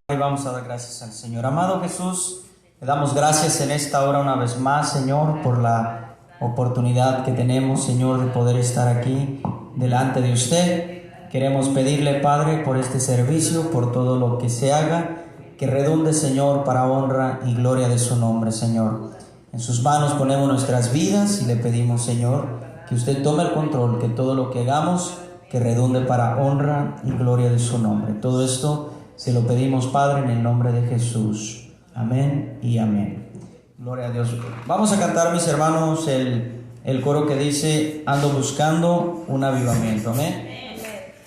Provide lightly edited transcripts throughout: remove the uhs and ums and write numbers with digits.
Y vamos a dar gracias al Señor. Amado Jesús, le damos gracias en esta hora una vez más, Señor, por la oportunidad que tenemos, Señor, de poder estar aquí delante de usted. Queremos pedirle, Padre, por este servicio, por todo lo que se haga, que redunde, Señor, para honra y gloria de su nombre, Señor. En sus manos ponemos nuestras vidas y le pedimos, Señor, que usted tome el control, que todo lo que hagamos, que redunde para honra y gloria de su nombre. Todo esto se lo pedimos, Padre, en el nombre de Jesús. Amén y amén. Gloria a Dios. Vamos a cantar, mis hermanos, el coro que dice: ando buscando un avivamiento. Amén.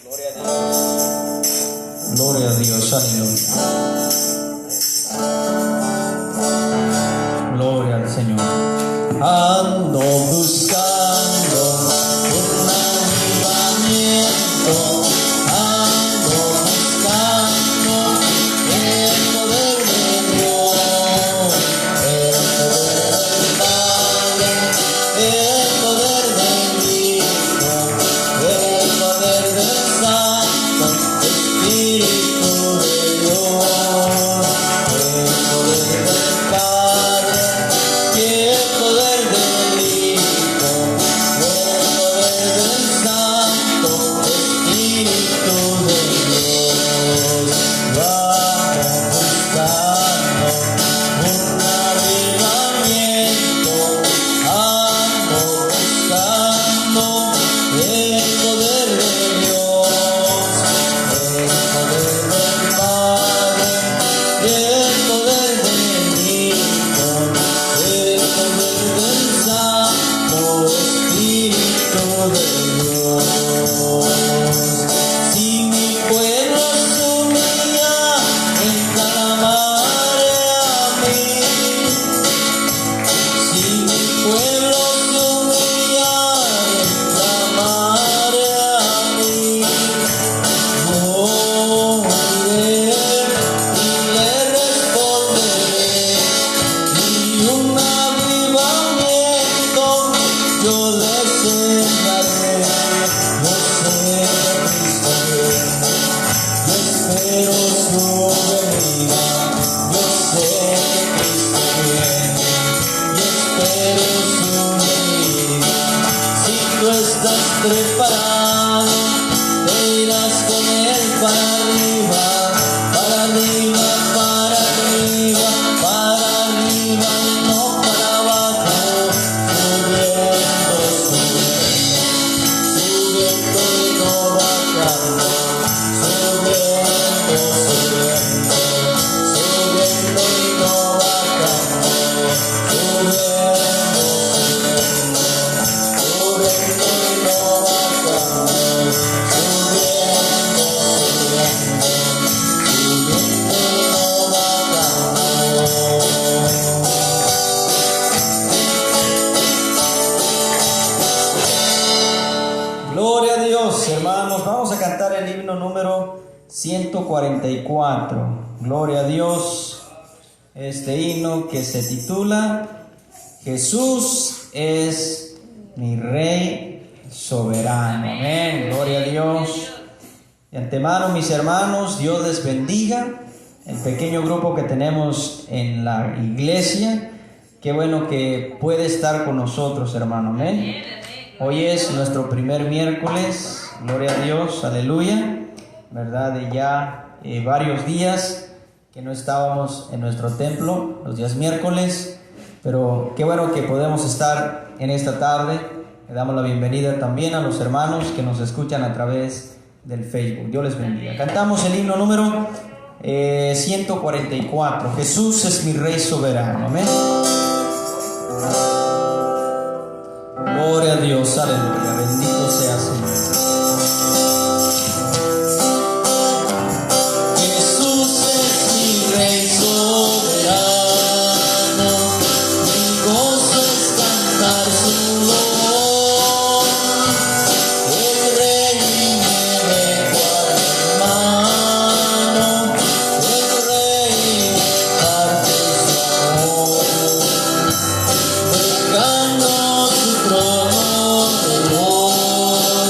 Gloria a Dios. Gloria a Dios. Aleluya. Gloria al Señor. Ando buscando un avivamiento. Gloria a Dios, hermanos. Vamos a cantar el himno número 144. Gloria a Dios. Este himno que se titula Jesús es mi Rey soberano. Amén. Gloria a Dios. De antemano, mis hermanos, Dios les bendiga. El pequeño grupo que tenemos en la iglesia, qué bueno que puede estar con nosotros, hermano. Amén. Hoy es nuestro primer miércoles, gloria a Dios, aleluya, ¿verdad? De ya varios días que no estábamos en nuestro templo, los días miércoles, pero qué bueno que podemos estar en esta tarde. Le damos la bienvenida también a los hermanos que nos escuchan a través del Facebook. Dios les bendiga. Cantamos el himno número 144, Jesús es mi Rey soberano, amén. Gloria a Dios, aleluya, bendito sea Señor. Jesús es mi Rey soberano, mi gozo es cantar su voz. El Rey me dejó a mi mano, el Rey parte su amor, buscando su trono de voz.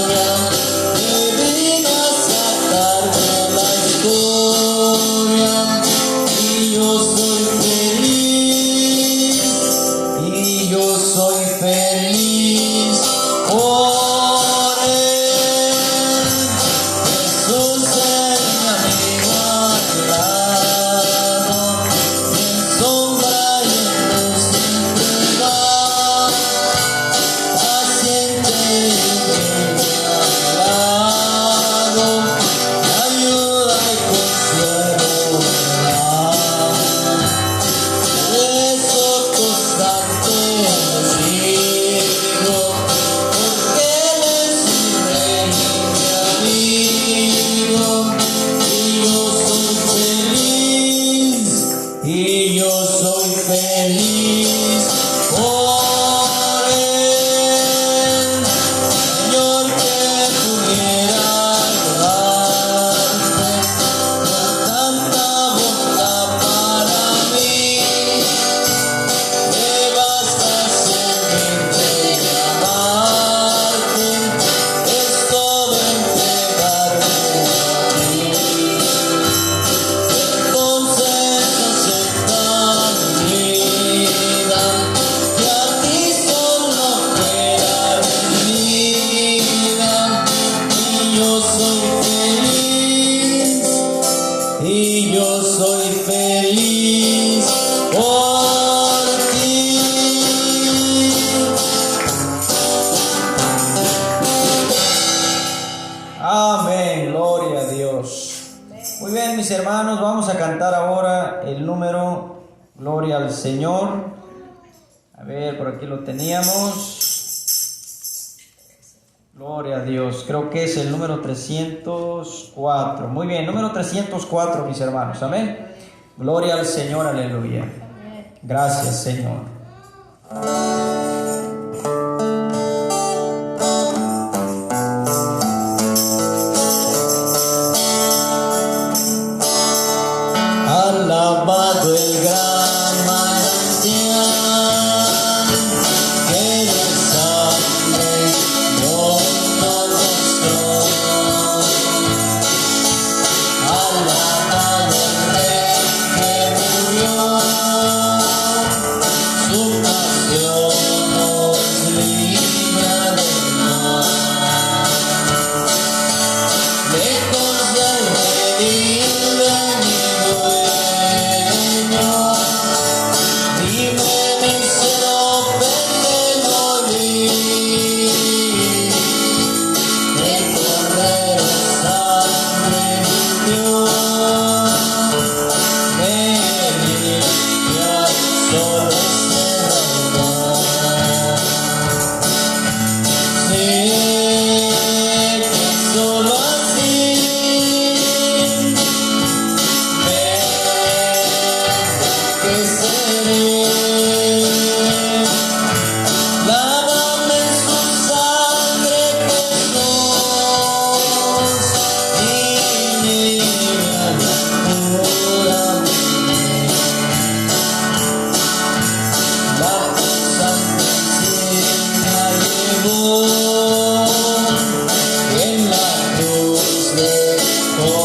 yo soy feliz por ti. Amén, gloria a Dios. Muy bien, mis hermanos, vamos a cantar ahora el número Gloria al Señor. A ver, por aquí lo teníamos. Gloria a Dios, creo que es el número 304. Muy bien, número 304, mis hermanos, amén. Gloria al Señor, aleluya. Gracias, Señor. Alabado el gran manantial, que de sangre nos mostró. Alabado el Rey que murió, su pasión nos libra del mal. Lejos del redil de mi dueño, dime mi serope que morí. El Cordero sangre limpió, me limpia solo ese raudal. Sé que solo así que seré. Lávame en su sangre, Jesús, y límpiame, cúrame. La santa encina llevó, en la cruz dejó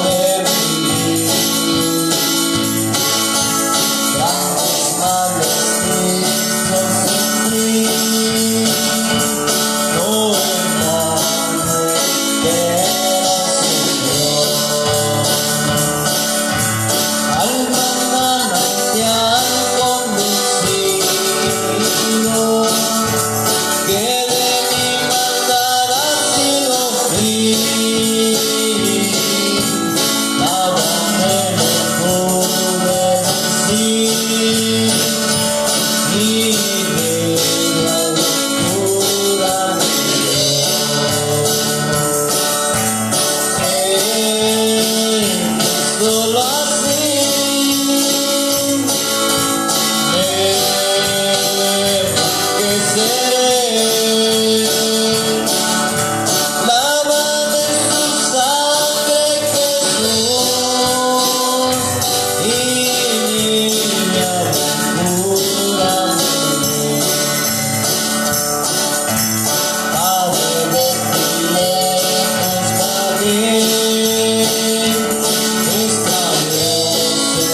de vivir. Grandes males hizo sufrir, no en vano entera sufrió. Al manantial conducido, que de mi maldad ha sido feliz. Lávame me pude decir, y de la locura me solo así que seré. Lávame en su sangre, Jesús, y límpiame, cúrame. Padre, de ti lejos también, establece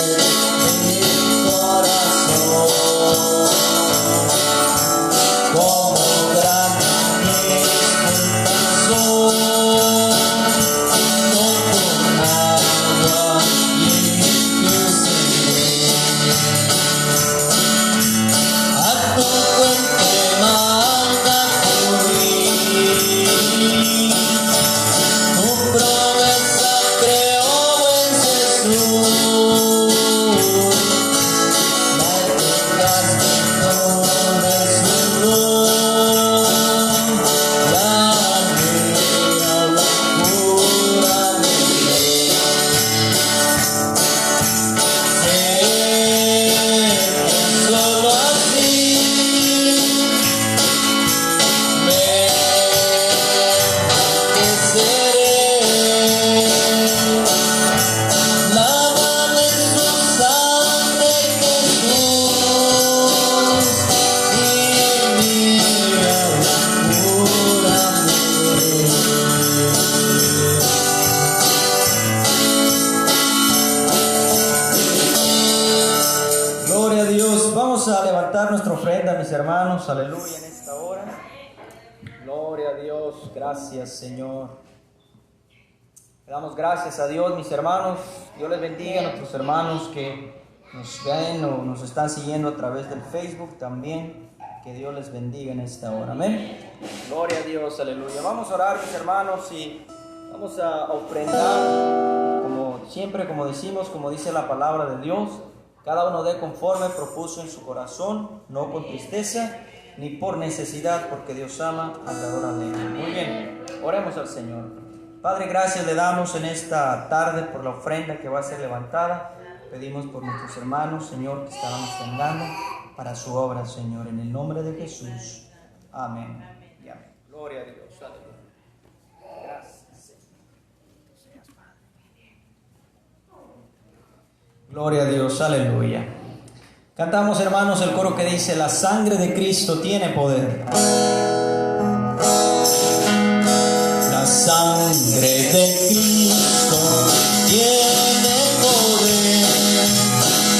mi corazón como gran expulsión, no con agua límpiese. A tu fuente manda acudir, tu promesa creo en Jesús. Mantengaste con su luz, la mía locura me sé que solo así que seré. Lávame en su sangre, Jesús, y límpiame, cúrame. Gloria a Dios. Vamos a levantar nuestra ofrenda, mis hermanos, aleluya, en esta hora. Gloria a Dios, gracias, Señor. Le damos gracias a Dios, mis hermanos. Dios les bendiga a nuestros hermanos que nos ven o nos están siguiendo a través del Facebook también. Que Dios les bendiga en esta hora. Amén. Gloria a Dios, aleluya. Vamos a orar, mis hermanos, y vamos a ofrendar, como siempre, como decimos, como dice la palabra de Dios. Cada uno dé conforme propuso en su corazón, no con tristeza ni por necesidad, porque Dios ama al dador alegre. Muy bien, oremos al Señor. Padre, gracias le damos en esta tarde por la ofrenda que va a ser levantada. Pedimos por nuestros hermanos, Señor, que estarán ofrendando para su obra, Señor, en el nombre de Jesús. Amén. Y amén. Gloria a Dios. Aleluya. Gracias, Señor. Gloria a Dios. Aleluya. Cantamos, hermanos, el coro que dice: la sangre de Cristo tiene poder. La sangre de Cristo tiene poder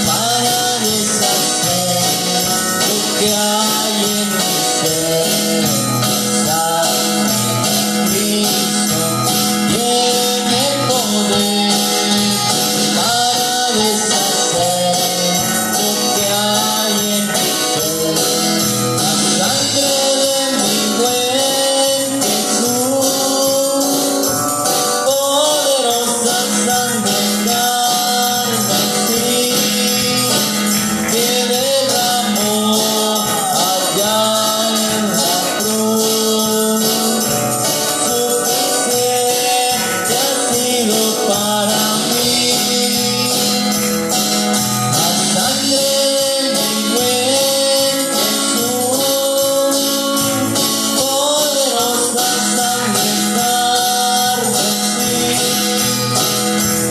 para deshacer lo que hay en mi ser. La sangre de Cristo tiene poder para deshacer lo que hay en mi ser. La sangre de mi buen Jesús, poderosa sangre carmesí, que derramó allá en la cruz, suficiente ha sido para mí. La sangre de mi buen Jesús, poderosa sangre carmesí,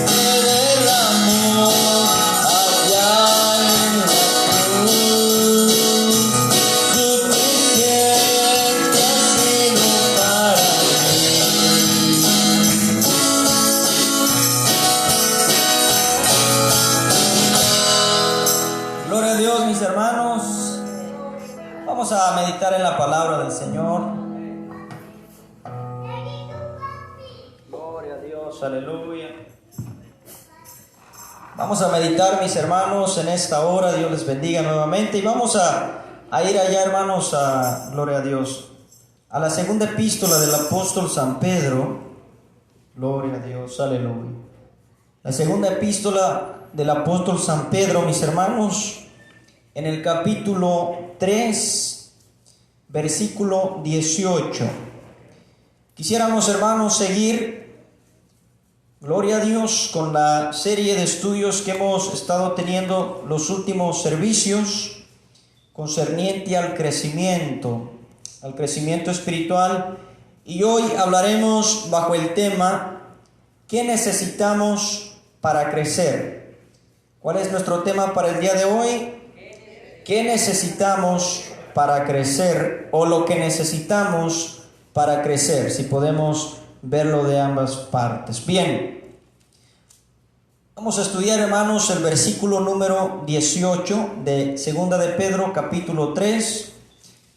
que derramó allá en la cruz, suficiente ha sido para mí. Gloria a Dios, mis hermanos. Vamos a meditar en la palabra del Señor. Gloria a Dios, aleluya. Vamos a meditar, mis hermanos, en esta hora. Dios les bendiga nuevamente. Y vamos a ir allá, hermanos, gloria a Dios, a la segunda epístola del apóstol San Pedro. Gloria a Dios, aleluya. La segunda epístola del apóstol San Pedro, mis hermanos, en el capítulo 3, versículo 18. Quisiéramos, hermanos, seguir, gloria a Dios, con la serie de estudios que hemos estado teniendo los últimos servicios concerniente al crecimiento espiritual. Y hoy hablaremos bajo el tema: ¿qué necesitamos para crecer? ¿Cuál es nuestro tema para el día de hoy? ¿Qué necesitamos para crecer, o lo que necesitamos para crecer? Si podemos verlo de ambas partes. Bien, vamos a estudiar, hermanos, el versículo número 18 de Segunda de Pedro, capítulo 3,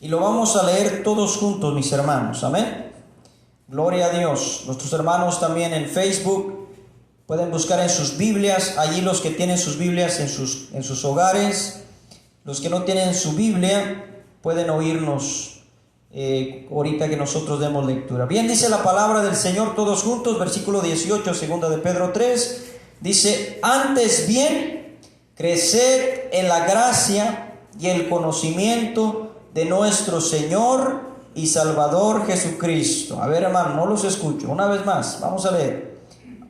y lo vamos a leer todos juntos, mis hermanos. Amén. Gloria a Dios. Nuestros hermanos también en Facebook pueden buscar en sus Biblias, allí los que tienen sus Biblias en sus hogares. Los que no tienen su Biblia pueden oírnos ahorita que nosotros demos lectura. Bien, dice la palabra del Señor todos juntos, versículo 18, segunda de Pedro 3, dice: antes bien, creced en la gracia y el conocimiento de nuestro Señor y Salvador Jesucristo. A ver, hermano, no los escucho. Una vez más, vamos a leer.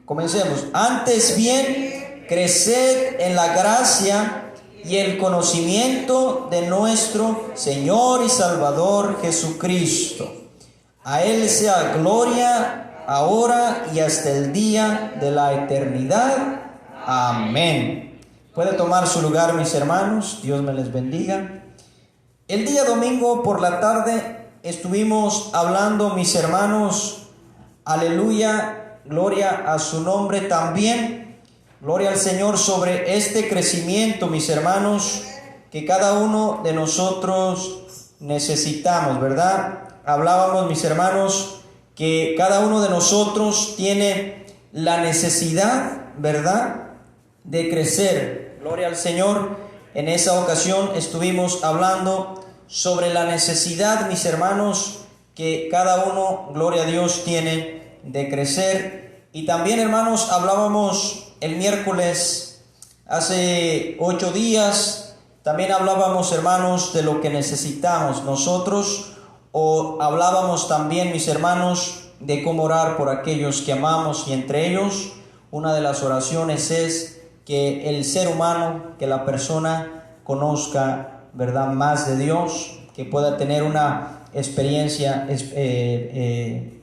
Comencemos. Antes bien, creced en la gracia y el conocimiento de nuestro Señor y Salvador Jesucristo. A Él sea gloria ahora y hasta el día de la eternidad. Amén. Puede tomar su lugar, mis hermanos. Dios me les bendiga. El día domingo por la tarde estuvimos hablando, mis hermanos, aleluya, gloria a su nombre también. Gloria al Señor, sobre este crecimiento, mis hermanos, que cada uno de nosotros necesitamos, ¿verdad? Hablábamos, mis hermanos, que cada uno de nosotros tiene la necesidad, ¿verdad?, de crecer. Gloria al Señor. En esa ocasión estuvimos hablando sobre la necesidad, mis hermanos, que cada uno, gloria a Dios, tiene de crecer. Y también, hermanos, hablábamos el miércoles, hace 8 días, también hablábamos, hermanos, de lo que necesitamos nosotros, o hablábamos también, mis hermanos, de cómo orar por aquellos que amamos, y entre ellos, una de las oraciones es que el ser humano, que la persona conozca, ¿verdad?, más de Dios, que pueda tener una experiencia en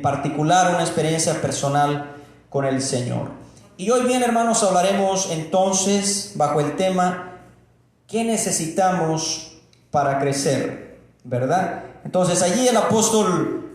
particular, una experiencia personal con el Señor. Y hoy bien, hermanos, hablaremos entonces bajo el tema ¿qué necesitamos para crecer?, ¿verdad? Entonces allí el apóstol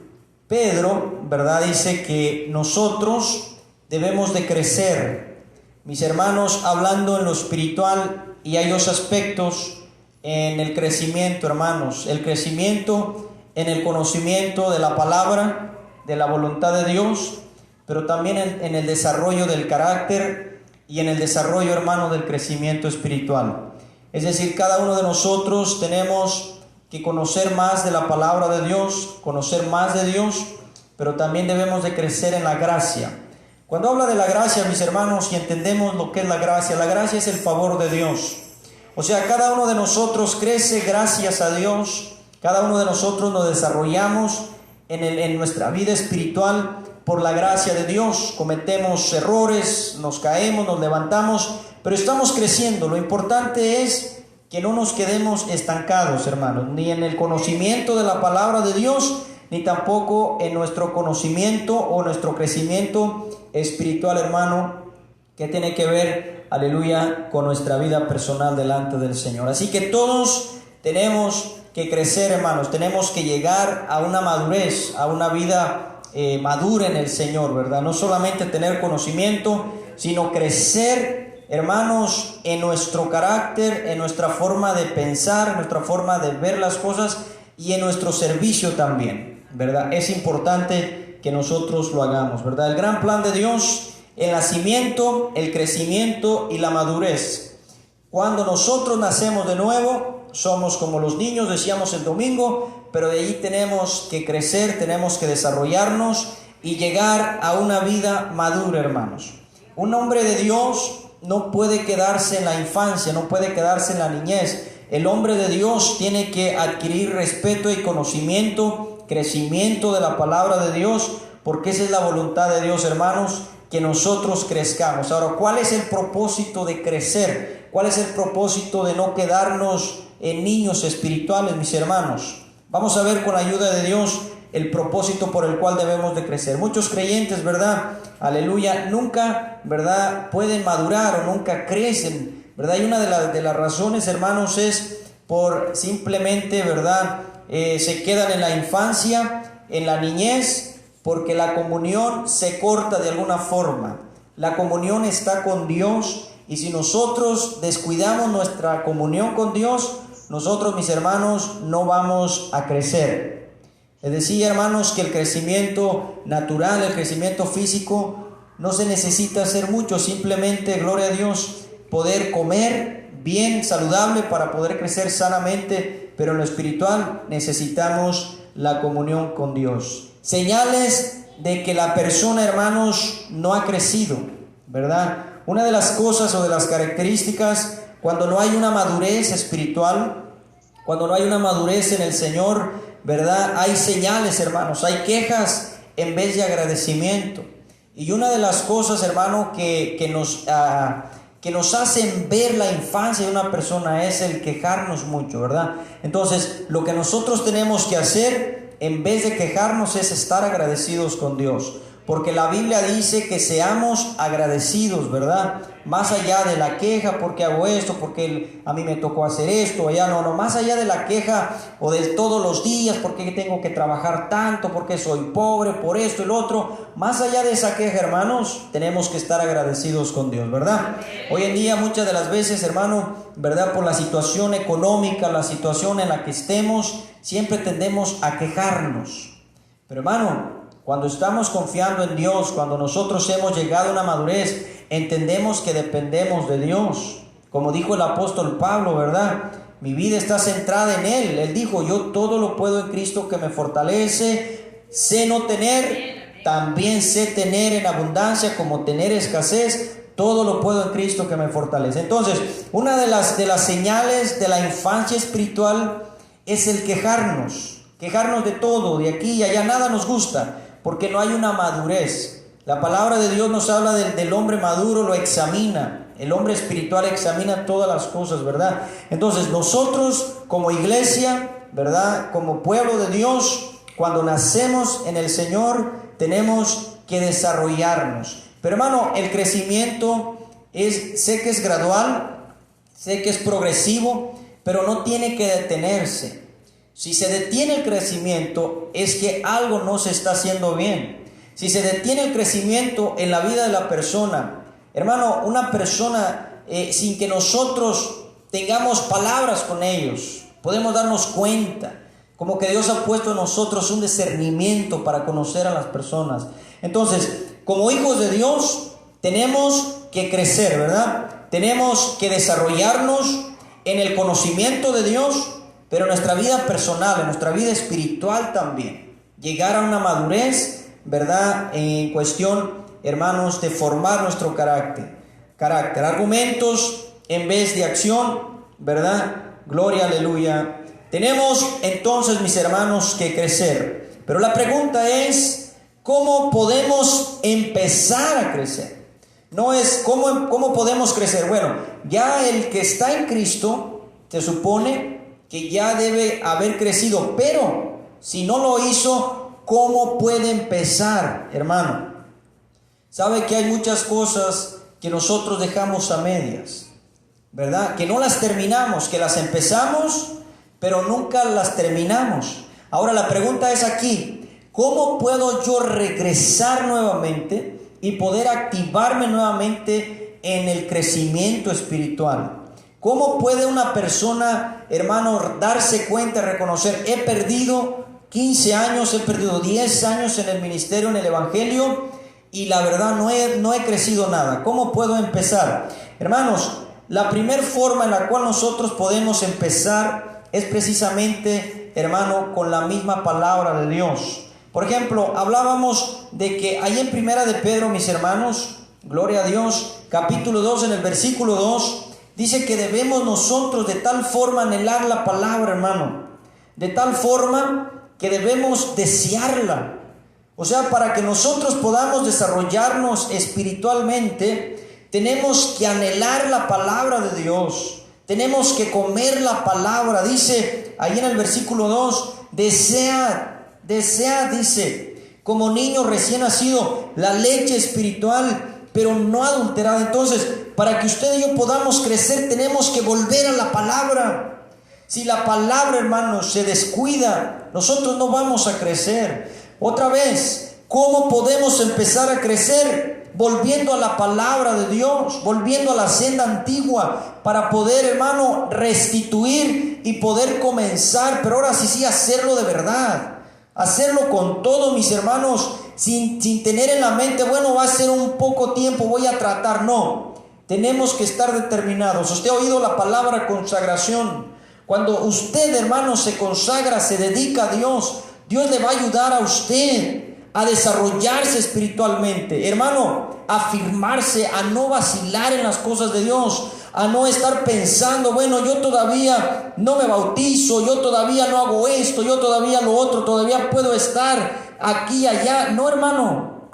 Pedro, ¿verdad?, dice que nosotros debemos de crecer, mis hermanos, hablando en lo espiritual. Y hay 2 aspectos en el crecimiento, hermanos: el crecimiento en el conocimiento de la palabra, de la voluntad de Dios, pero también en el desarrollo del carácter y en el desarrollo, hermano, del crecimiento espiritual. Es decir, cada uno de nosotros tenemos que conocer más de la palabra de Dios, conocer más de Dios, pero también debemos de crecer en la gracia. Cuando habla de la gracia, mis hermanos, y entendemos lo que es la gracia es el favor de Dios. O sea, cada uno de nosotros crece gracias a Dios, cada uno de nosotros nos desarrollamos en nuestra vida espiritual por la gracia de Dios. Cometemos errores, nos caemos, nos levantamos, pero estamos creciendo. Lo importante es que no nos quedemos estancados, hermanos, ni en el conocimiento de la palabra de Dios, ni tampoco en nuestro conocimiento o nuestro crecimiento espiritual, hermano, que tiene que ver, aleluya, con nuestra vida personal delante del Señor. Así que todos tenemos que crecer, hermanos, tenemos que llegar a una madurez, a una vida madura en el Señor, ¿verdad? No solamente tener conocimiento, sino crecer, hermanos, en nuestro carácter, en nuestra forma de pensar, en nuestra forma de ver las cosas y en nuestro servicio también, ¿verdad? Es importante que nosotros lo hagamos, ¿verdad? El gran plan de Dios, el nacimiento, el crecimiento y la madurez. Cuando nosotros nacemos de nuevo, somos como los niños, decíamos el domingo, pero de allí tenemos que crecer, tenemos que desarrollarnos y llegar a una vida madura, hermanos. Un hombre de Dios no puede quedarse en la infancia, no puede quedarse en la niñez. El hombre de Dios tiene que adquirir respeto y conocimiento, crecimiento de la palabra de Dios, porque esa es la voluntad de Dios, hermanos, que nosotros crezcamos. Ahora, ¿cuál es el propósito de crecer? ¿Cuál es el propósito de no quedarnos en niños espirituales, mis hermanos? Vamos a ver con la ayuda de Dios el propósito por el cual debemos de crecer. Muchos creyentes, ¿verdad?, aleluya, nunca, ¿verdad?, pueden madurar o nunca crecen, ¿verdad? Y una de las razones, hermanos, es por simplemente, ¿verdad?, se quedan en la infancia, en la niñez, porque la comunión se corta de alguna forma. La comunión está con Dios, y si nosotros descuidamos nuestra comunión con Dios, nosotros, mis hermanos, no vamos a crecer. Les decía, hermanos, que el crecimiento natural, el crecimiento físico, no se necesita hacer mucho, simplemente, gloria a Dios, poder comer bien, saludable, para poder crecer sanamente, pero en lo espiritual necesitamos la comunión con Dios. Señales de que la persona, hermanos, no ha crecido, ¿verdad? Una de las cosas o de las características, cuando no hay una madurez espiritual, cuando no hay una madurez en el Señor, ¿verdad?, hay señales, hermanos, hay quejas en vez de agradecimiento. Y una de las cosas, hermano, que nos hacen ver la infancia de una persona es el quejarnos mucho, ¿verdad? Entonces, lo que nosotros tenemos que hacer, en vez de quejarnos, es estar agradecidos con Dios. Porque la Biblia dice que seamos agradecidos, ¿verdad? Más allá de la queja, ¿por qué hago esto? Porque a mí me tocó hacer esto, allá no, más allá de la queja o de todos los días, ¿por qué tengo que trabajar tanto? ¿Por qué soy pobre? Por esto y lo otro. Más allá de esa queja, hermanos, tenemos que estar agradecidos con Dios, ¿verdad? Hoy en día, muchas de las veces, hermano, ¿verdad?, por la situación económica, la situación en la que estemos, siempre tendemos a quejarnos. Pero, hermano, Cuando estamos confiando en Dios, cuando nosotros hemos llegado a una madurez, entendemos que dependemos de Dios. Como dijo el apóstol Pablo, ¿verdad? Mi vida está centrada en Él. Él dijo, yo todo lo puedo en Cristo que me fortalece. Sé no tener, también sé tener en abundancia, como tener escasez. Todo lo puedo en Cristo que me fortalece. Entonces, una de las señales de la infancia espiritual es el quejarnos de todo, de aquí y allá. Nada nos gusta, porque no hay una madurez. La palabra de Dios nos habla del hombre maduro, lo examina. El hombre espiritual examina todas las cosas, ¿verdad? Entonces nosotros como iglesia, ¿verdad? Como pueblo de Dios, cuando nacemos en el Señor, tenemos que desarrollarnos. Pero hermano, el crecimiento sé que es gradual, sé que es progresivo, pero no tiene que detenerse. Si se detiene el crecimiento, es que algo no se está haciendo bien. Si se detiene el crecimiento en la vida de la persona, hermano, una persona sin que nosotros tengamos palabras con ellos, podemos darnos cuenta, como que Dios ha puesto en nosotros un discernimiento para conocer a las personas. Entonces, como hijos de Dios, tenemos que crecer, ¿verdad? Tenemos que desarrollarnos en el conocimiento de Dios, pero en nuestra vida personal, en nuestra vida espiritual también. Llegar a una madurez, ¿verdad? En cuestión, hermanos, de formar nuestro carácter. Argumentos en vez de acción, ¿verdad? Gloria, aleluya. Tenemos entonces, mis hermanos, que crecer. Pero la pregunta es, ¿cómo podemos empezar a crecer? No es cómo podemos crecer. Bueno, ya el que está en Cristo, se supone que ya debe haber crecido, pero si no lo hizo, ¿cómo puede empezar, hermano? Sabe que hay muchas cosas que nosotros dejamos a medias, ¿verdad? Que no las terminamos, que las empezamos, pero nunca las terminamos. Ahora la pregunta es aquí, ¿cómo puedo yo regresar nuevamente y poder activarme nuevamente en el crecimiento espiritual? ¿Cómo puede una persona, hermano, darse cuenta, reconocer, he perdido 15 años, he perdido 10 años en el ministerio, en el evangelio, y la verdad no he crecido nada? ¿Cómo puedo empezar? Hermanos, la primera forma en la cual nosotros podemos empezar es precisamente, hermano, con la misma palabra de Dios. Por ejemplo, hablábamos de que ahí en Primera de Pedro, mis hermanos, gloria a Dios, capítulo 2, en el versículo 2, dice que debemos nosotros de tal forma anhelar la palabra, hermano, de tal forma que debemos desearla. O sea, para que nosotros podamos desarrollarnos espiritualmente, tenemos que anhelar la palabra de Dios. Tenemos que comer la palabra. Dice ahí en el versículo 2, desead, dice, como niño recién nacido, la leche espiritual, pero no adulterada. Entonces, para que usted y yo podamos crecer, tenemos que volver a la palabra. Si la palabra, hermanos, se descuida, nosotros no vamos a crecer. Otra vez, ¿cómo podemos empezar a crecer? Volviendo a la palabra de Dios, volviendo a la senda antigua, para poder, hermano, restituir y poder comenzar, pero ahora sí, hacerlo de verdad, hacerlo con todo, mis hermanos, sin tener en la mente, bueno, va a ser un poco tiempo, voy a tratar. No, tenemos que estar determinados. Usted ha oído la palabra consagración. Cuando usted, hermano, se consagra, se dedica a Dios, Dios le va a ayudar a usted a desarrollarse espiritualmente, hermano, a afirmarse, a no vacilar en las cosas de Dios, a no estar pensando, bueno, yo todavía no me bautizo, yo todavía no hago esto, yo todavía lo otro, todavía puedo estar aquí y allá. No, hermano,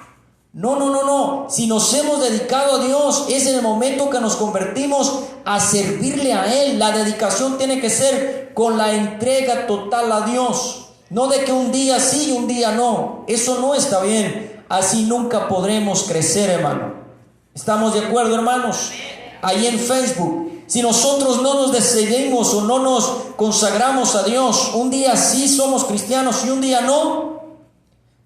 no. Si nos hemos dedicado a Dios, es en el momento que nos convertimos a servirle a Él. La dedicación tiene que ser con la entrega total a Dios. No de que un día sí y un día no. Eso no está bien. Así nunca podremos crecer, hermano. ¿Estamos de acuerdo, hermanos? Ahí en Facebook, si nosotros no nos decidimos o no nos consagramos a Dios, un día sí somos cristianos y un día no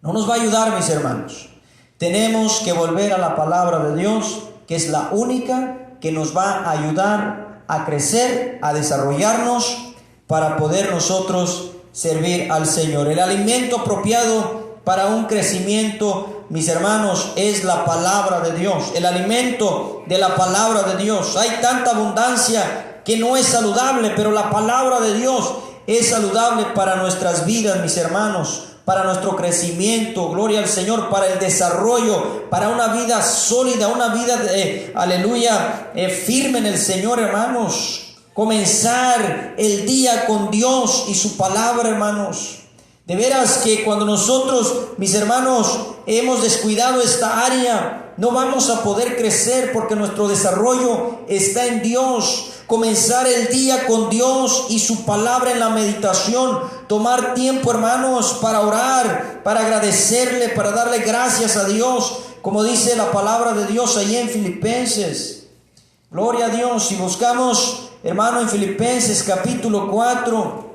nos va a ayudar, mis hermanos. Tenemos que volver a la palabra de Dios, que es la única que nos va a ayudar a crecer, a desarrollarnos, para poder nosotros servir al Señor. El alimento apropiado para un crecimiento, mis hermanos, es la palabra de Dios, el alimento de la palabra de Dios. Hay tanta abundancia que no es saludable, pero la palabra de Dios es saludable para nuestras vidas, mis hermanos, para nuestro crecimiento, gloria al Señor, para el desarrollo, para una vida sólida, una vida firme en el Señor, hermanos. Comenzar el día con Dios y su palabra, hermanos. De veras que cuando nosotros, mis hermanos, hemos descuidado esta área, no vamos a poder crecer, porque nuestro desarrollo está en Dios. Comenzar el día con Dios y su palabra en la meditación. Tomar tiempo, hermanos, para orar, para agradecerle, para darle gracias a Dios, como dice la palabra de Dios ahí en Filipenses. Gloria a Dios. Si buscamos, hermano, en Filipenses capítulo 4,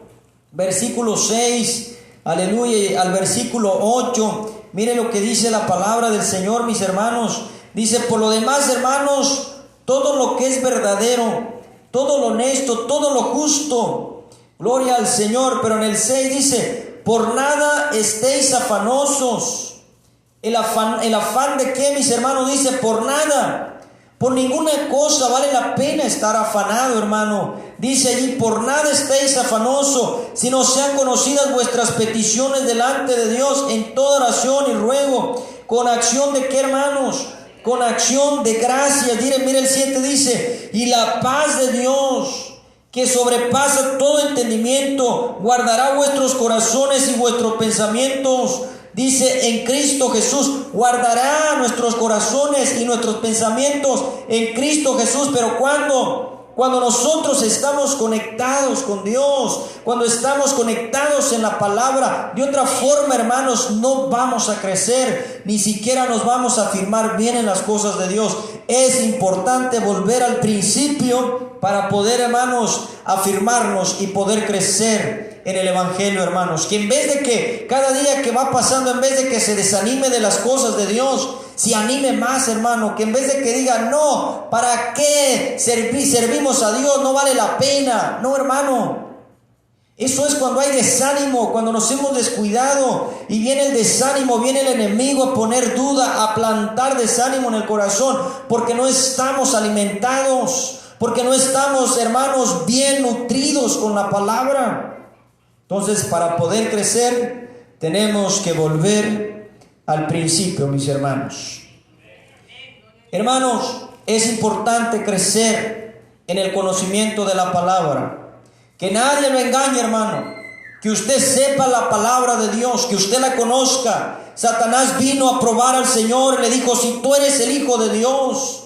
versículo 6, aleluya, al versículo 8, mire lo que dice la palabra del Señor, mis hermanos. Dice: por lo demás, hermanos, todo lo que es verdadero, todo lo honesto, todo lo justo, gloria al Señor. Pero en el 6 dice: por nada estéis afanosos. ¿El afán de qué, mis hermanos? Dice: por nada, por ninguna cosa vale la pena estar afanado, hermano. Dice allí: por nada estéis afanosos, sino sean conocidas vuestras peticiones delante de Dios en toda oración y ruego, con acción de qué, hermanos, con acción de gracias. Mire el 7 dice: y la paz de Dios, que sobrepasa todo entendimiento, guardará vuestros corazones y vuestros pensamientos. Dice: en Cristo Jesús. Guardará nuestros corazones y nuestros pensamientos en Cristo Jesús. Pero cuando nosotros estamos conectados con Dios, cuando estamos conectados en la palabra, de otra forma, hermanos, no vamos a crecer, ni siquiera nos vamos a afirmar bien en las cosas de Dios. Es importante volver al principio para poder, hermanos, afirmarnos y poder crecer en el evangelio, hermanos. Que en vez de que cada día que va pasando, en vez de que se desanime de las cosas de Dios, se anime más, hermano. Que en vez de que diga: no, ¿para qué servimos a Dios? No vale la pena. No, hermano. Eso es cuando hay desánimo, cuando nos hemos descuidado y viene el desánimo, viene el enemigo a poner duda, a plantar desánimo en el corazón, porque no estamos alimentados, porque no estamos, hermanos, bien nutridos con la palabra. Entonces, para poder crecer, tenemos que volver al principio, mis hermanos. Hermanos, es importante crecer en el conocimiento de la palabra. Que nadie lo engañe, hermano. Que usted sepa la palabra de Dios, que usted la conozca. Satanás vino a probar al Señor y le dijo: si tú eres el Hijo de Dios,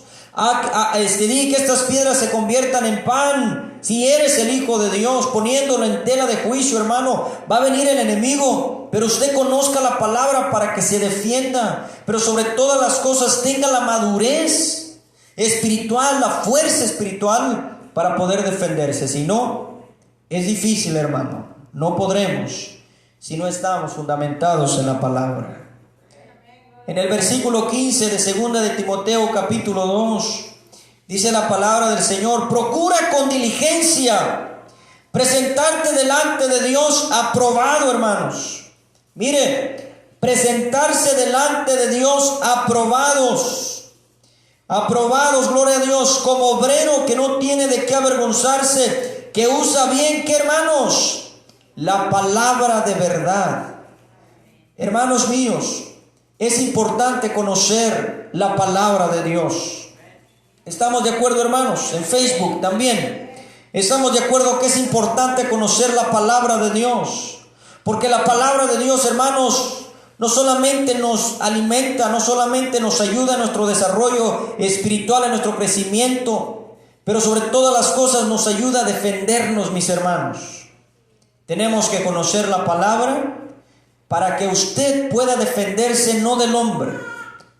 di que estas piedras se conviertan en pan. Si eres el Hijo de Dios, poniéndolo en tela de juicio, hermano, va a venir el enemigo. Pero usted conozca la palabra para que se defienda. Pero sobre todas las cosas tenga la madurez espiritual, la fuerza espiritual para poder defenderse. Si no, es difícil, hermano. No podremos si no estamos fundamentados en la palabra. En el versículo 15 de 2 de Timoteo capítulo 2, dice la palabra del Señor: procura con diligencia presentarte delante de Dios aprobado, hermanos. Mire, presentarse delante de Dios aprobados, gloria a Dios, como obrero que no tiene de qué avergonzarse, que usa bien, ¿qué, hermanos? La palabra de verdad. Hermanos míos, es importante conocer la palabra de Dios. ¿Estamos de acuerdo, hermanos? En Facebook también estamos de acuerdo que es importante conocer la palabra de Dios. Porque la palabra de Dios, hermanos, no solamente nos alimenta, no solamente nos ayuda en nuestro desarrollo espiritual, en nuestro crecimiento, pero sobre todas las cosas nos ayuda a defendernos, mis hermanos. Tenemos que conocer la palabra para que usted pueda defenderse no del hombre,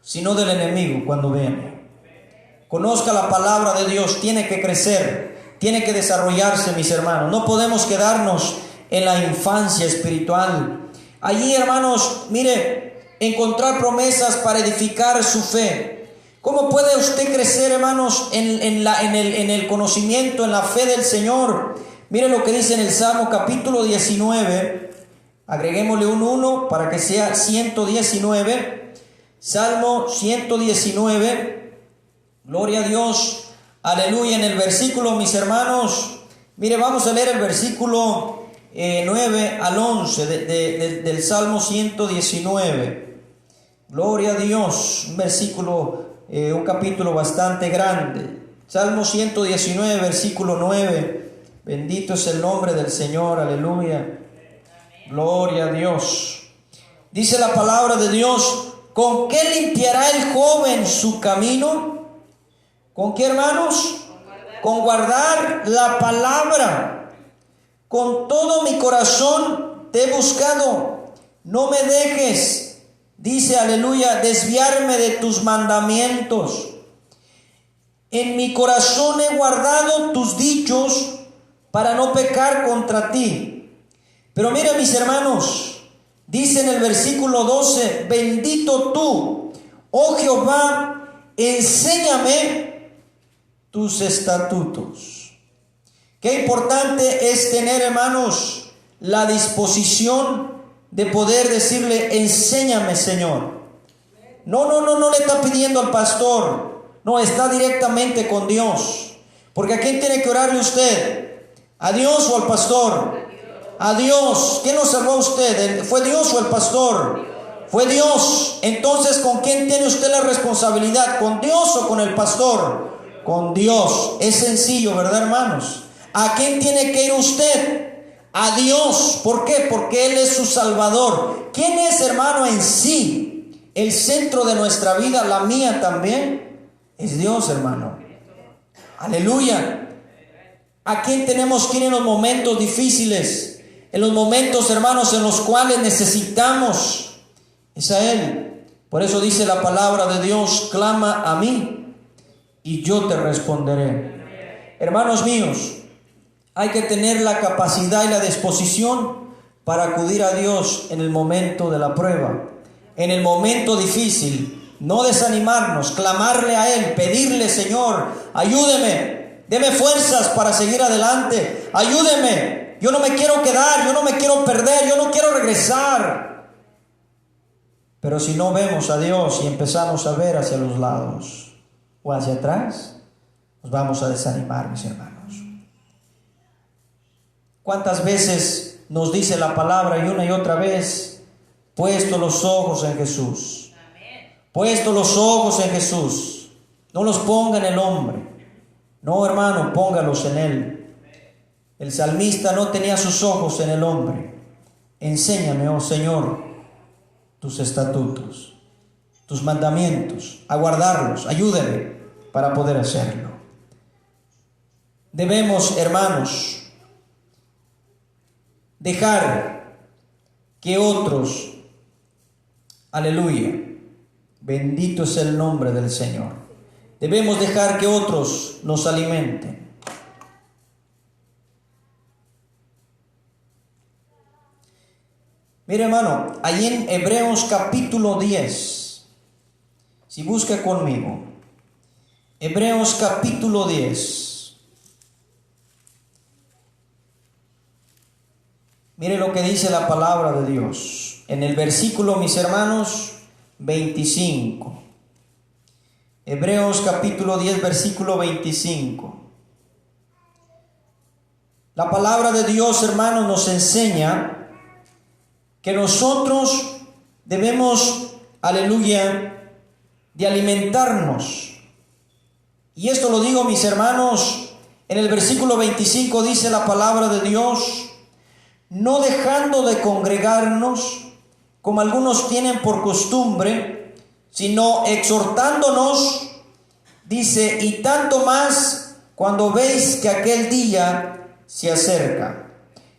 sino del enemigo cuando viene. Conozca la palabra de Dios, tiene que crecer, tiene que desarrollarse, mis hermanos. No podemos quedarnos en la infancia espiritual. Allí, hermanos, mire, encontrar promesas para edificar su fe. ¿Cómo puede usted crecer, hermanos, en el conocimiento, en la fe del Señor? Mire lo que dice en el Salmo capítulo 19, Agreguémosle un 1 para que sea 119. Salmo 119. Gloria a Dios. Aleluya. En el versículo, mis hermanos, mire, vamos a leer el versículo 9 al 11 del Salmo 119. Gloria a Dios. Un versículo, un capítulo bastante grande. Salmo 119, versículo 9. Bendito es el nombre del Señor. Aleluya. Gloria a Dios. Dice la palabra de Dios: ¿con qué limpiará el joven su camino? ¿Con qué, hermanos? Con guardar la palabra. Con todo mi corazón te he buscado. No me dejes, dice, aleluya, desviarme de tus mandamientos. En mi corazón he guardado tus dichos para no pecar contra ti. Pero mira, mis hermanos, dice en el versículo 12: bendito tú, oh Jehová, enséñame tus estatutos. Qué importante es tener, hermanos, la disposición de poder decirle: enséñame, Señor. No le está pidiendo al pastor, no, está directamente con Dios. Porque ¿a quién tiene que orarle usted? ¿A Dios o al pastor? A Dios. ¿Quién lo salvó a usted? ¿Fue Dios o el pastor? Fue Dios. Entonces, ¿con quién tiene usted la responsabilidad? ¿Con Dios o con el pastor? Con Dios. Es sencillo, ¿verdad, hermanos? ¿A quién tiene que ir usted? A Dios. ¿Por qué? Porque Él es su Salvador. ¿Quién es, hermano, en sí el centro de nuestra vida? La mía también. Es Dios, hermano. Aleluya. ¿A quién tenemos que ir en los momentos difíciles? En los momentos, hermanos, en los cuales necesitamos. Es a Él. Por eso dice la palabra de Dios: clama a mí y yo te responderé. Hermanos míos, hay que tener la capacidad y la disposición para acudir a Dios en el momento de la prueba, en el momento difícil. No desanimarnos, clamarle a Él, pedirle: Señor, ayúdeme, deme fuerzas para seguir adelante, ayúdeme, yo no me quiero quedar, yo no me quiero perder, yo no quiero regresar. Pero si no vemos a Dios y empezamos a ver hacia los lados o hacia atrás, nos vamos a desanimar, mis hermanos. ¿Cuántas veces nos dice la palabra y una y otra vez: puesto los ojos en Jesús? Puesto los ojos en Jesús. No los ponga en el hombre. No, hermano, póngalos en Él. El salmista no tenía sus ojos en el hombre. Enséñame, oh Señor, tus estatutos, tus mandamientos, a guardarlos. Ayúdame para poder hacerlo. Debemos, hermanos, dejar que otros, aleluya, bendito es el nombre del Señor. Debemos dejar que otros nos alimenten. Mire, hermano, ahí en Hebreos capítulo 10, si busca conmigo, Hebreos capítulo 10. Mire lo que dice la palabra de Dios en el versículo, mis hermanos, 25. Hebreos capítulo 10, versículo 25. La palabra de Dios, hermanos, nos enseña que nosotros debemos, aleluya, de alimentarnos. Y esto lo digo, mis hermanos, en el versículo 25 dice la palabra de Dios: no dejando de congregarnos, como algunos tienen por costumbre, sino exhortándonos, dice, y tanto más cuando veis que aquel día se acerca.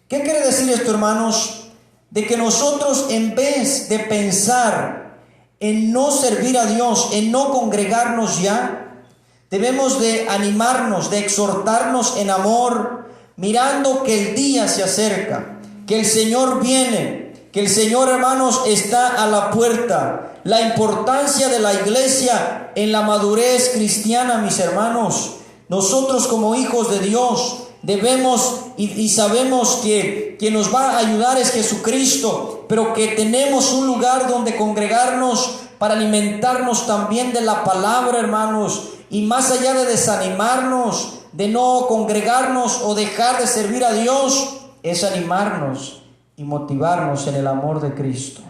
¿Qué quiere decir esto, hermanos? De que nosotros, en vez de pensar en no servir a Dios, en no congregarnos ya, debemos de animarnos, de exhortarnos en amor, mirando que el día se acerca, que el Señor viene, que el Señor, hermanos, está a la puerta. La importancia de la iglesia en la madurez cristiana, mis hermanos. Nosotros, como hijos de Dios, debemos y sabemos que quien nos va a ayudar es Jesucristo, pero que tenemos un lugar donde congregarnos para alimentarnos también de la palabra, hermanos, y más allá de desanimarnos, de no congregarnos o dejar de servir a Dios, es animarnos y motivarnos en el amor de Cristo.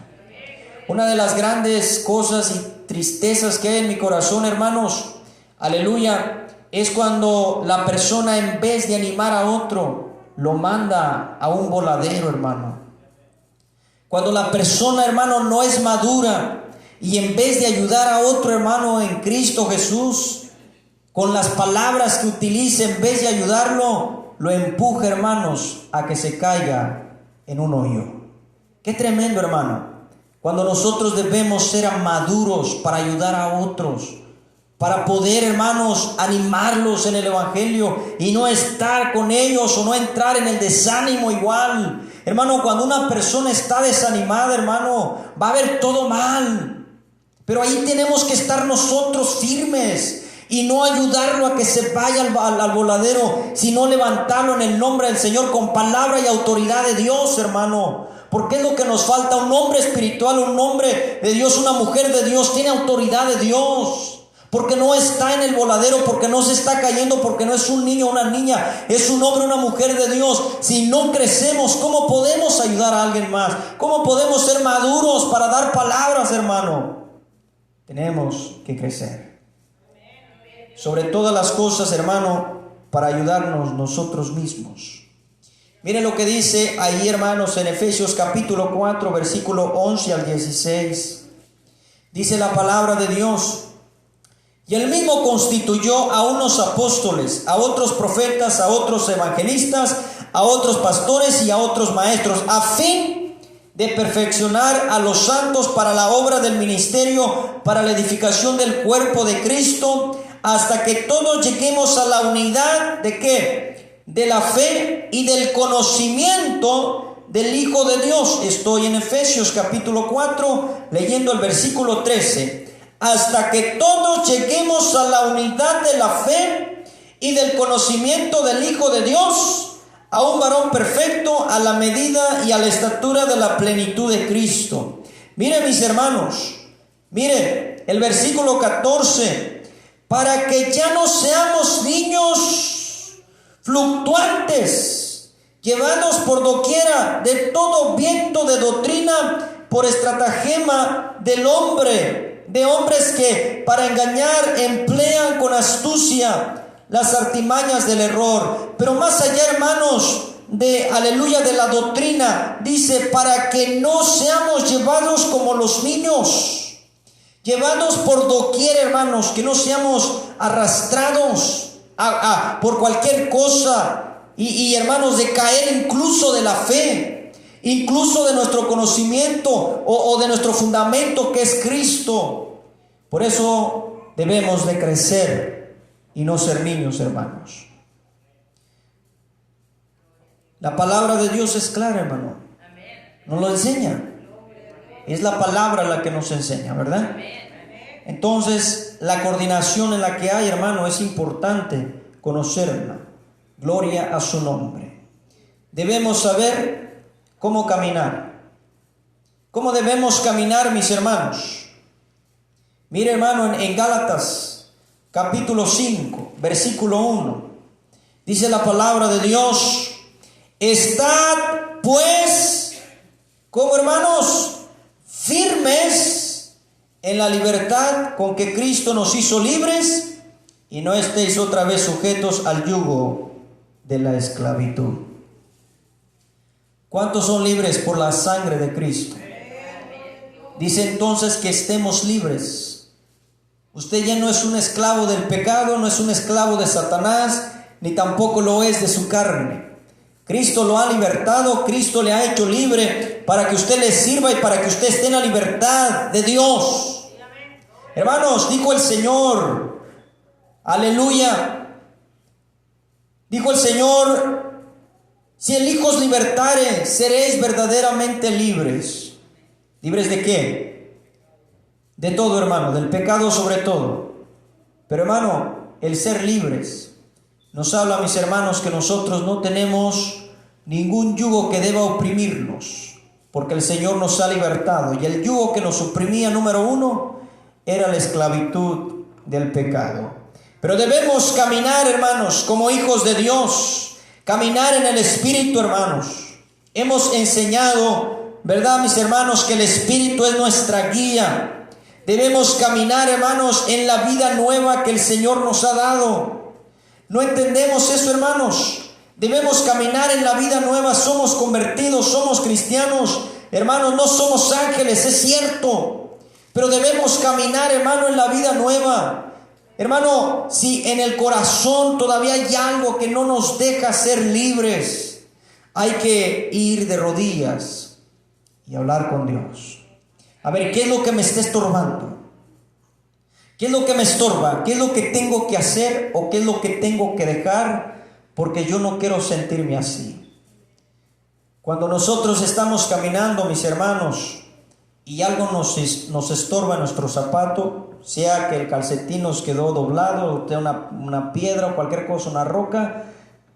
Una de las grandes cosas y tristezas que hay en mi corazón, hermanos, aleluya, es cuando la persona, en vez de animar a otro, lo manda a un voladero, hermano. Cuando la persona, hermano, no es madura y en vez de ayudar a otro hermano en Cristo Jesús, con las palabras que utiliza, en vez de ayudarlo, lo empuja, hermanos, a que se caiga en un hoyo. Qué tremendo, hermano. Cuando nosotros debemos ser maduros para ayudar a otros, para poder, hermanos, animarlos en el evangelio y no estar con ellos o no entrar en el desánimo igual. Hermano, cuando una persona está desanimada, hermano, va a ver todo mal. Pero ahí tenemos que estar nosotros firmes y no ayudarlo a que se vaya al voladero, sino levantarlo en el nombre del Señor con palabra y autoridad de Dios, hermano. Porque es lo que nos falta. Un hombre espiritual, un hombre de Dios, una mujer de Dios tiene autoridad de Dios, porque no está en el voladero, porque no se está cayendo, porque no es un niño o una niña, es un hombre o una mujer de Dios. Si no crecemos, ¿cómo podemos ayudar a alguien más? ¿Cómo podemos ser maduros para dar palabras, hermano? Tenemos que crecer. Sobre todas las cosas, hermano, para ayudarnos nosotros mismos. Miren lo que dice ahí, hermanos, en Efesios capítulo 4, versículo 11 al 16. Dice la palabra de Dios: y él mismo constituyó a unos apóstoles, a otros profetas, a otros evangelistas, a otros pastores y a otros maestros, a fin de perfeccionar a los santos para la obra del ministerio, para la edificación del cuerpo de Cristo, hasta que todos lleguemos a la unidad ¿de qué? De la fe y del conocimiento del Hijo de Dios. Estoy en Efesios capítulo 4, leyendo el versículo 13. Hasta que todos lleguemos a la unidad de la fe y del conocimiento del Hijo de Dios, a un varón perfecto, a la medida y a la estatura de la plenitud de Cristo. Miren, mis hermanos, miren el versículo 14. Para que ya no seamos niños fluctuantes, llevados por doquiera de todo viento de doctrina, por estratagema del hombre, de hombres que para engañar emplean con astucia las artimañas del error. Pero más allá, hermanos, de aleluya, de la doctrina, dice: para que no seamos llevados como los niños, llevados por doquier, hermanos, que no seamos arrastrados por cualquier cosa y hermanos, de caer incluso de la fe, incluso de nuestro conocimiento o de nuestro fundamento que es Cristo. Por eso debemos de crecer y no ser niños, hermanos. La palabra de Dios es clara, hermano. Nos lo enseña. Es la palabra la que nos enseña, ¿verdad? Entonces, la coordinación en la que hay, hermano, es importante conocerla. Gloria a su nombre. Debemos saber cómo caminar. ¿Cómo debemos caminar, mis hermanos? Mire, hermano, en Gálatas capítulo 5, versículo 1. Dice la palabra de Dios: estad pues, como hermanos, firmes en la libertad con que Cristo nos hizo libres, y no estéis otra vez sujetos al yugo de la esclavitud. ¿Cuántos son libres por la sangre de Cristo? Dice entonces que estemos libres. Usted ya no es un esclavo del pecado, no es un esclavo de Satanás, ni tampoco lo es de su carne. Cristo lo ha libertado, Cristo le ha hecho libre para que usted le sirva y para que usted esté en la libertad de Dios. Hermanos, dijo el Señor, aleluya, dijo el Señor: si el Hijo os libertare, seréis verdaderamente libres. ¿Libres de qué? De todo, hermano, del pecado sobre todo. Pero, hermano, el ser libres nos habla, mis hermanos, que nosotros no tenemos ningún yugo que deba oprimirnos, porque el Señor nos ha libertado. Y el yugo que nos oprimía, número uno, era la esclavitud del pecado. Pero debemos caminar, hermanos, como hijos de Dios, caminar en el Espíritu, hermanos. Hemos enseñado, ¿verdad, mis hermanos?, que el Espíritu es nuestra guía. Debemos caminar, hermanos, en la vida nueva que el Señor nos ha dado. ¿No entendemos eso, hermanos? Debemos caminar en la vida nueva. Somos convertidos, somos cristianos, hermanos, no somos ángeles, es cierto, pero debemos caminar, hermano, en la vida nueva. Hermano, si en el corazón todavía hay algo que no nos deja ser libres, hay que ir de rodillas y hablar con Dios. A ver, ¿qué es lo que me está estorbando? ¿Qué es lo que me estorba? ¿Qué es lo que tengo que hacer o qué es lo que tengo que dejar? Porque yo no quiero sentirme así. Cuando nosotros estamos caminando, mis hermanos, y algo nos estorba en nuestro zapato, sea que el calcetín nos quedó doblado, o sea una piedra o cualquier cosa, una roca,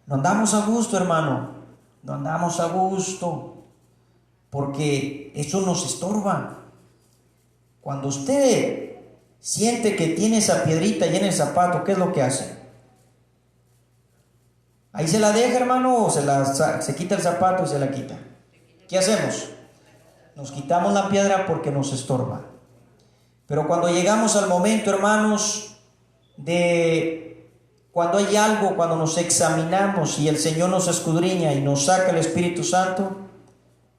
no andamos a gusto, hermano. No andamos a gusto, porque eso nos estorba. Cuando usted siente que tiene esa piedrita y en el zapato, ¿qué es lo que hace? Ahí se la deja, hermano, o se quita el zapato y se la quita. ¿Qué hacemos? Nos quitamos la piedra porque nos estorba. Pero cuando llegamos al momento, hermanos, de cuando hay algo, cuando nos examinamos y el Señor nos escudriña y nos saca el Espíritu Santo,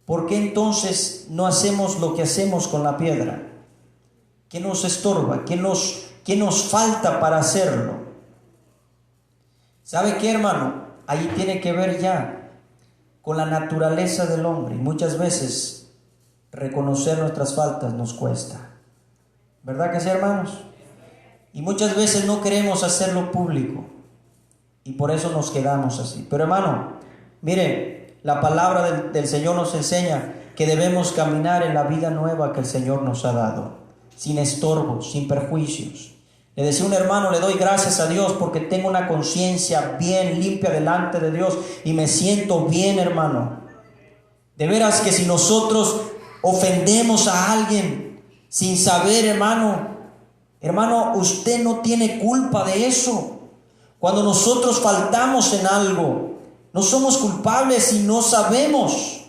¿por qué entonces no hacemos lo que hacemos con la piedra? ¿Qué nos estorba? ¿Qué nos falta para hacerlo? ¿Sabe qué, hermano? Ahí tiene que ver ya con la naturaleza del hombre. Y muchas veces reconocer nuestras faltas nos cuesta. ¿Verdad que sí, hermanos? Y muchas veces no queremos hacerlo público. Y por eso nos quedamos así. Pero, hermano, mire, la palabra del Señor nos enseña que debemos caminar en la vida nueva que el Señor nos ha dado, sin estorbos, sin perjuicios. Le decía un hermano, le doy gracias a Dios porque tengo una conciencia bien limpia delante de Dios y me siento bien, hermano. De veras que si nosotros ofendemos a alguien sin saber, hermano, usted no tiene culpa de eso. Cuando nosotros faltamos en algo, no somos culpables y no sabemos.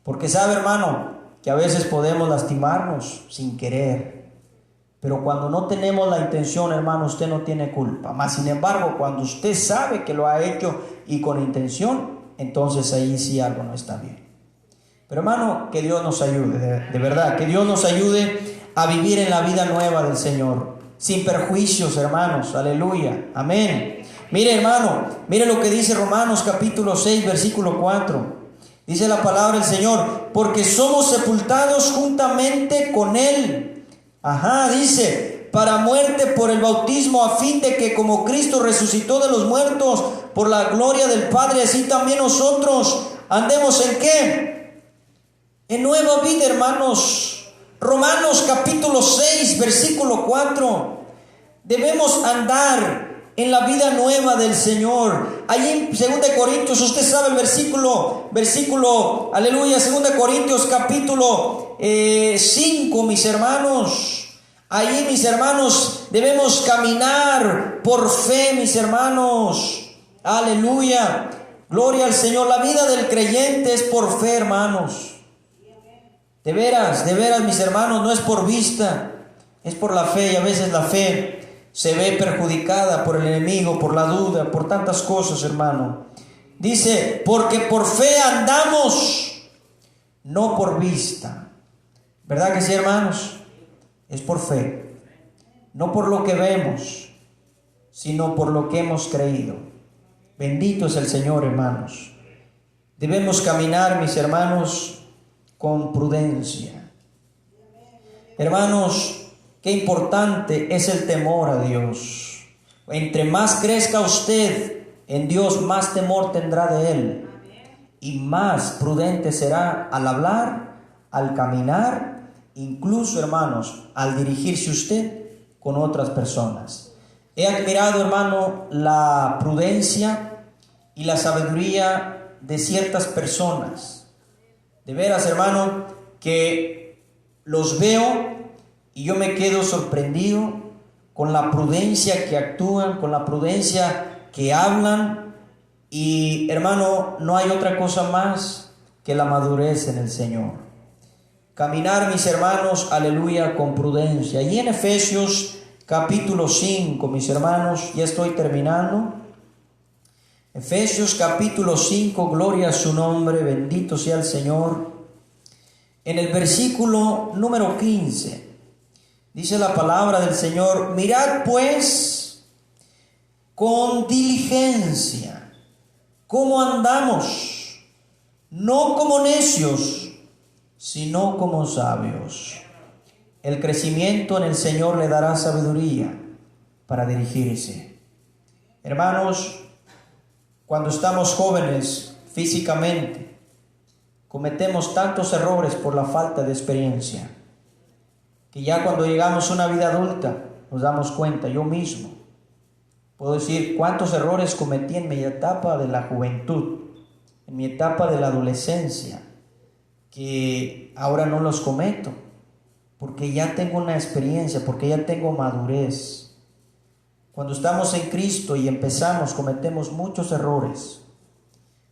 Porque sabe, hermano, que a veces podemos lastimarnos sin querer. Pero cuando no tenemos la intención, hermano, usted no tiene culpa. Mas, sin embargo, cuando usted sabe que lo ha hecho y con intención, entonces ahí sí algo no está bien. Pero, hermano, que Dios nos ayude, de verdad, que Dios nos ayude a vivir en la vida nueva del Señor, sin perjuicios, hermanos, aleluya, amén. Mire, hermano, mire lo que dice Romanos capítulo 6, versículo 4. Dice la palabra del Señor, porque somos sepultados juntamente con Él. Dice, para muerte por el bautismo, a fin de que como Cristo resucitó de los muertos por la gloria del Padre, así también nosotros andemos ¿en qué? En nueva vida, hermanos. Romanos capítulo 6, versículo 4. Debemos andar en la vida nueva del Señor. Allí en 2 Corintios, usted sabe el versículo, aleluya, 2 Corintios capítulo 5, mis hermanos. Allí, mis hermanos, debemos caminar por fe, mis hermanos. Aleluya, gloria al Señor. La vida del creyente es por fe, hermanos. De veras, mis hermanos, no es por vista, es por la fe. Y a veces la fe se ve perjudicada por el enemigo, por la duda, por tantas cosas, hermano. Dice, porque por fe andamos, no por vista. ¿Verdad que sí, hermanos? Es por fe, no por lo que vemos, sino por lo que hemos creído. Bendito es el Señor, hermanos. Debemos caminar, mis hermanos, con prudencia. Hermanos, qué importante es el temor a Dios. Entre más crezca usted en Dios, más temor tendrá de Él. Y más prudente será al hablar, al caminar, incluso, hermanos, al dirigirse usted con otras personas. He admirado, hermano, la prudencia y la sabiduría de ciertas personas. De veras, hermano, que los veo y yo me quedo sorprendido con la prudencia que actúan, con la prudencia que hablan. Y, hermano, no hay otra cosa más que la madurez en el Señor. Caminar, mis hermanos, aleluya, con prudencia. Y en Efesios capítulo 5, mis hermanos, ya estoy terminando. Efesios capítulo 5, gloria a su nombre, bendito sea el Señor. En el versículo número 15, dice la palabra del Señor: mirad pues con diligencia cómo andamos, no como necios, sino como sabios. El crecimiento en el Señor le dará sabiduría para dirigirse. Hermanos, cuando estamos jóvenes físicamente, cometemos tantos errores por la falta de experiencia, que ya cuando llegamos a una vida adulta nos damos cuenta. Yo mismo puedo decir cuántos errores cometí en mi etapa de la juventud, en mi etapa de la adolescencia, que ahora no los cometo, porque ya tengo una experiencia, porque ya tengo madurez. Cuando estamos en Cristo y empezamos, cometemos muchos errores,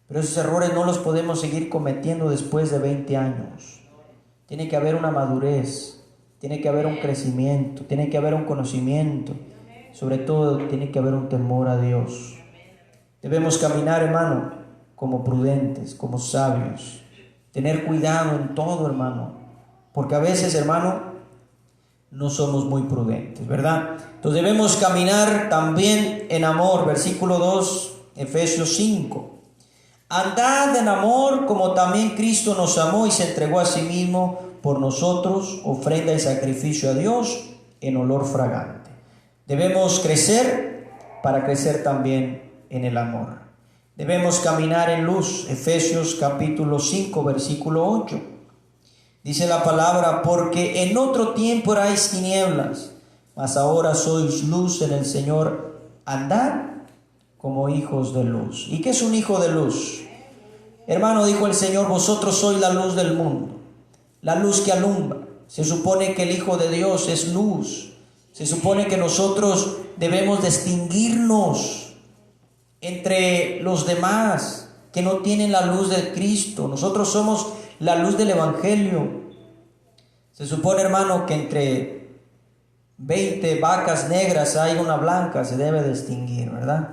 pero esos errores no los podemos seguir cometiendo después de 20 años. Tiene que haber una madurez, tiene que haber un crecimiento, tiene que haber un conocimiento, sobre todo tiene que haber un temor a Dios. Debemos caminar, hermano, como prudentes, como sabios, tener cuidado en todo, hermano, porque a veces, hermano, no somos muy prudentes, ¿verdad? Entonces debemos caminar también en amor. Versículo 2, Efesios 5. Andad en amor como también Cristo nos amó y se entregó a sí mismo por nosotros, ofrenda y sacrificio a Dios en olor fragante. Debemos crecer para crecer también en el amor. Debemos caminar en luz. Efesios capítulo 5, versículo 8. Dice la palabra: porque en otro tiempo erais tinieblas, mas ahora sois luz en el Señor. Andad como hijos de luz. ¿Y qué es un hijo de luz? Hermano, dijo el Señor: vosotros sois la luz del mundo, la luz que alumbra. Se supone que el Hijo de Dios es luz. Se supone que nosotros debemos distinguirnos entre los demás que no tienen la luz de Cristo. Nosotros somos la luz del Evangelio. Se supone, hermano, que entre 20 vacas negras hay una blanca. Se debe distinguir, ¿verdad?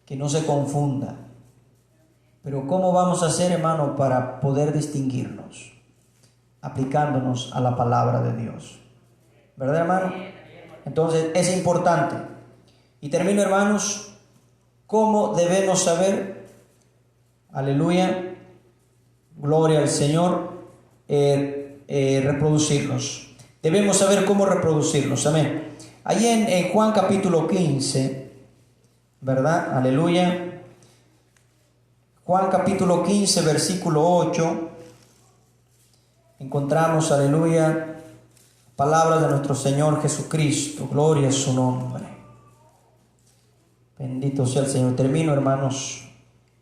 Que no se confunda. Pero ¿cómo vamos a hacer, hermano, para poder distinguirnos? Aplicándonos a la palabra de Dios, ¿verdad, hermano? Entonces es importante. Y termino, hermanos, ¿cómo debemos saber? Aleluya, gloria al Señor. Reproducirnos. Debemos saber cómo reproducirnos. Amén. Allí en Juan capítulo 15, ¿verdad? Aleluya. Juan capítulo 15, versículo 8. Encontramos, aleluya, palabras de nuestro Señor Jesucristo. Gloria a su nombre. Bendito sea el Señor. Termino, hermanos,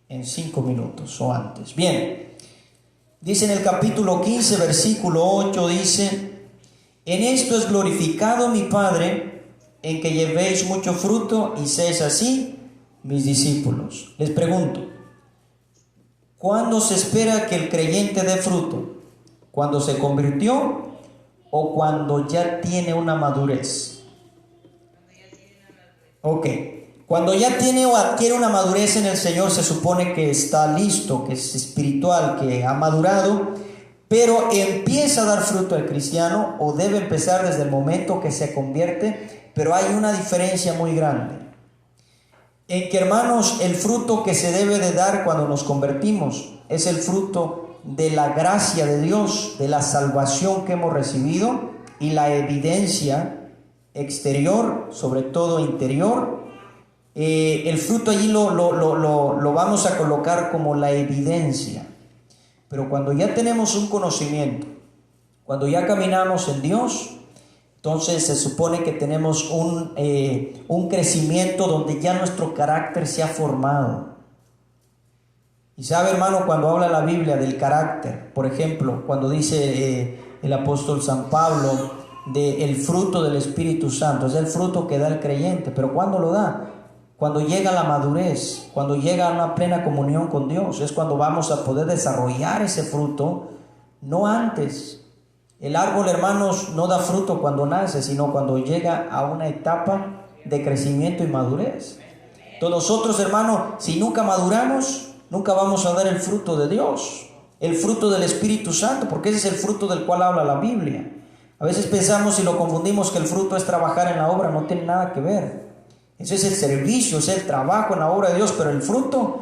en 5 minutos o antes. Bien. Dice en el capítulo 15, versículo 8, dice: en esto es glorificado mi Padre, en que llevéis mucho fruto y seáis así mis discípulos. Les pregunto, ¿cuándo se espera que el creyente dé fruto? ¿Cuando se convirtió o cuando ya tiene una madurez? Ok. Cuando ya tiene o adquiere una madurez en el Señor, se supone que está listo, que es espiritual, que ha madurado, pero empieza a dar fruto al cristiano, o debe empezar desde el momento que se convierte. Pero hay una diferencia muy grande en que, hermanos, el fruto que se debe de dar cuando nos convertimos es el fruto de la gracia de Dios, de la salvación que hemos recibido, y la evidencia exterior, sobre todo interior. El fruto allí lo vamos a colocar como la evidencia. Pero cuando ya tenemos un conocimiento, cuando ya caminamos en Dios, Entonces se supone que tenemos un crecimiento donde ya nuestro carácter se ha formado. Y sabe, hermano, cuando habla la Biblia del carácter, por ejemplo, cuando dice el apóstol San Pablo del fruto del Espíritu Santo, es el fruto que da el creyente, pero ¿cuándo lo da? Cuando llega la madurez, cuando llega a una plena comunión con Dios, es cuando vamos a poder desarrollar ese fruto, no antes. El árbol, hermanos, no da fruto cuando nace, sino cuando llega a una etapa de crecimiento y madurez. Entonces nosotros, hermanos, si nunca maduramos, nunca vamos a dar el fruto de Dios, el fruto del Espíritu Santo, porque ese es el fruto del cual habla la Biblia. A veces pensamos y lo confundimos que el fruto es trabajar en la obra, no tiene nada que ver. Ese es el servicio, es el trabajo en la obra de Dios, pero el fruto,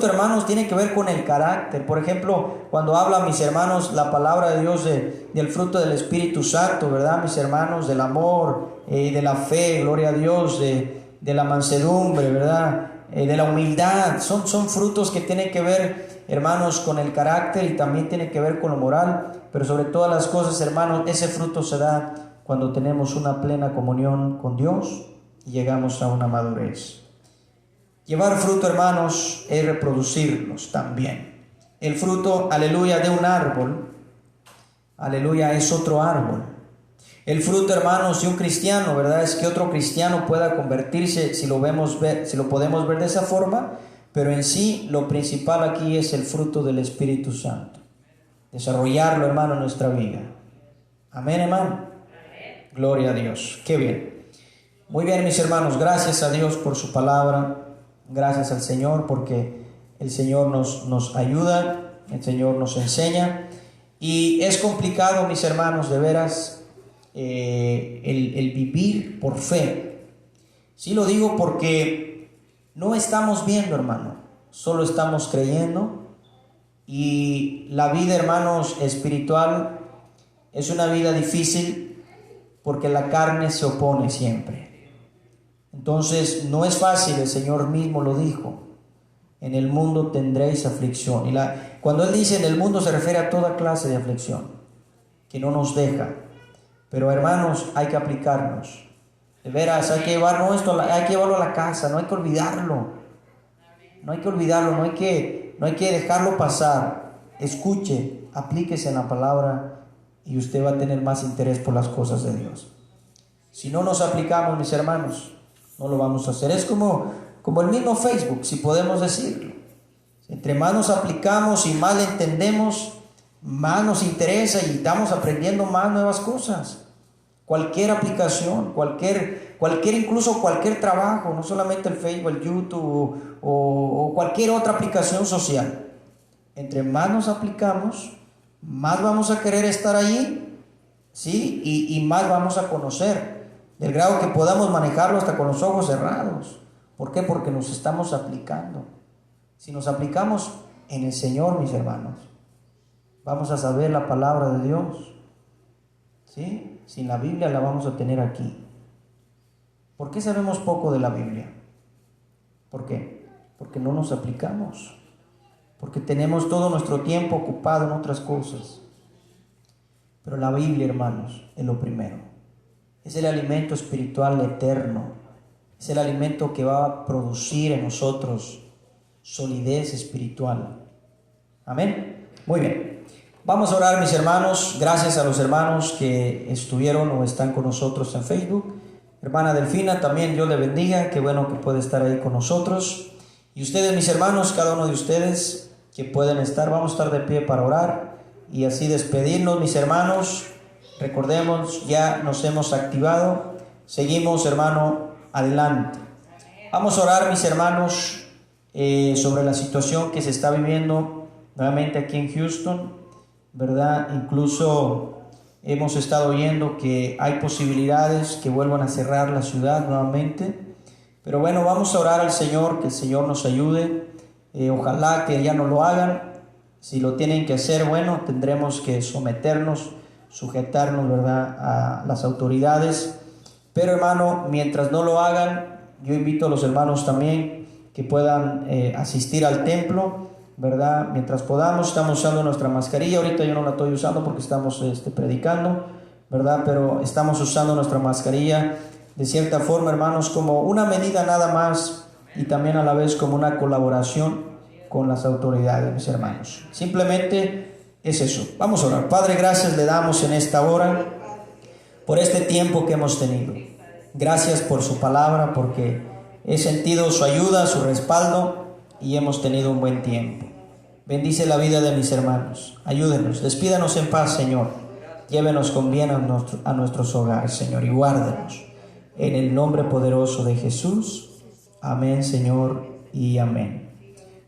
hermanos, tiene que ver con el carácter. Por ejemplo, cuando habla, mis hermanos, la palabra de Dios del fruto del Espíritu Santo, ¿verdad? Mis hermanos, del amor, de la fe, gloria a Dios, de la mansedumbre, ¿verdad? De la humildad. Son frutos que tienen que ver, hermanos, con el carácter y también tienen que ver con lo moral. Pero sobre todas las cosas, hermanos, ese fruto se da cuando tenemos una plena comunión con Dios y llegamos a una madurez. Llevar fruto, hermanos, es reproducirlos también. El fruto, aleluya, de un árbol, aleluya, es otro árbol. El fruto, hermanos, de un cristiano, ¿verdad? Es que otro cristiano pueda convertirse, si lo podemos ver de esa forma, pero en sí lo principal aquí es el fruto del Espíritu Santo. Desarrollarlo, hermano, en nuestra vida. Amén, hermano. Amén. Gloria a Dios. Qué bien. Muy bien, mis hermanos, gracias a Dios por su palabra. Gracias al Señor porque el Señor nos ayuda, el Señor nos enseña. Y es complicado, mis hermanos, de veras, el vivir por fe. Sí lo digo porque no estamos viendo, hermano, solo estamos creyendo. Y la vida, hermanos, espiritual es una vida difícil porque la carne se opone siempre. Entonces no es fácil, el Señor mismo lo dijo: en el mundo tendréis aflicción. Y cuando Él dice en el mundo se refiere a toda clase de aflicción que no nos deja. Pero hermanos, hay que aplicarnos. De veras, hay que llevarlo a la casa, no hay que olvidarlo. No hay que olvidarlo, no hay que dejarlo pasar. Escuche, aplíquese en la palabra y usted va a tener más interés por las cosas de Dios. Si no nos aplicamos, mis hermanos, no lo vamos a hacer. Es como el mismo Facebook, si podemos decirlo. Entre más nos aplicamos y más le entendemos, más nos interesa y estamos aprendiendo más nuevas cosas. Cualquier aplicación, incluso cualquier trabajo, no solamente el Facebook, el YouTube o cualquier otra aplicación social. Entre más nos aplicamos, más vamos a querer estar allí, ¿sí? Y más vamos a conocer, del grado que podamos manejarlo hasta con los ojos cerrados. ¿Por qué? Porque nos estamos aplicando. Si nos aplicamos en el Señor, mis hermanos, vamos a saber la palabra de Dios, ¿sí? Sin la Biblia la vamos a tener aquí. ¿Por qué sabemos poco de la Biblia? ¿Por qué? Porque no nos aplicamos. Porque tenemos todo nuestro tiempo ocupado en otras cosas. Pero la Biblia, hermanos, es lo primero. Es el alimento espiritual eterno. Es el alimento que va a producir en nosotros solidez espiritual. Amén. Muy bien. Vamos a orar, mis hermanos. Gracias a los hermanos que estuvieron o están con nosotros en Facebook. Hermana Delfina, también Dios le bendiga. Qué bueno que puede estar ahí con nosotros. Y ustedes, mis hermanos, cada uno de ustedes que pueden estar, vamos a estar de pie para orar y así despedirnos, mis hermanos. Recordemos, ya nos hemos activado. Seguimos, hermano, adelante. Vamos a orar, mis hermanos, sobre la situación que se está viviendo nuevamente aquí en Houston, ¿verdad? Incluso hemos estado oyendo que hay posibilidades que vuelvan a cerrar la ciudad nuevamente. Pero bueno, vamos a orar al Señor, que el Señor nos ayude. Ojalá que ya no lo hagan. Si lo tienen que hacer, bueno, tendremos que someternos, sujetarnos, ¿verdad?, a las autoridades. Pero hermano, mientras no lo hagan, yo invito a los hermanos también que puedan asistir al templo, ¿verdad? Mientras podamos, estamos usando nuestra mascarilla. Ahorita yo no la estoy usando porque estamos predicando, ¿verdad? Pero estamos usando nuestra mascarilla de cierta forma, hermanos, como una medida nada más y también a la vez como una colaboración con las autoridades, mis hermanos. Simplemente es eso. Vamos a orar. Padre, gracias le damos en esta hora por este tiempo que hemos tenido. Gracias por su palabra, porque he sentido su ayuda, su respaldo y hemos tenido un buen tiempo. Bendice la vida de mis hermanos. Ayúdenos, despídanos en paz, Señor. Llévenos con bien a nuestros hogares, Señor, y guárdenos. En el nombre poderoso de Jesús. Amén, Señor, y amén.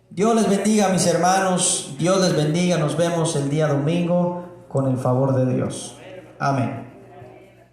Dios les bendiga, mis hermanos. Dios les bendiga. Nos vemos el día domingo con el favor de Dios. Amén.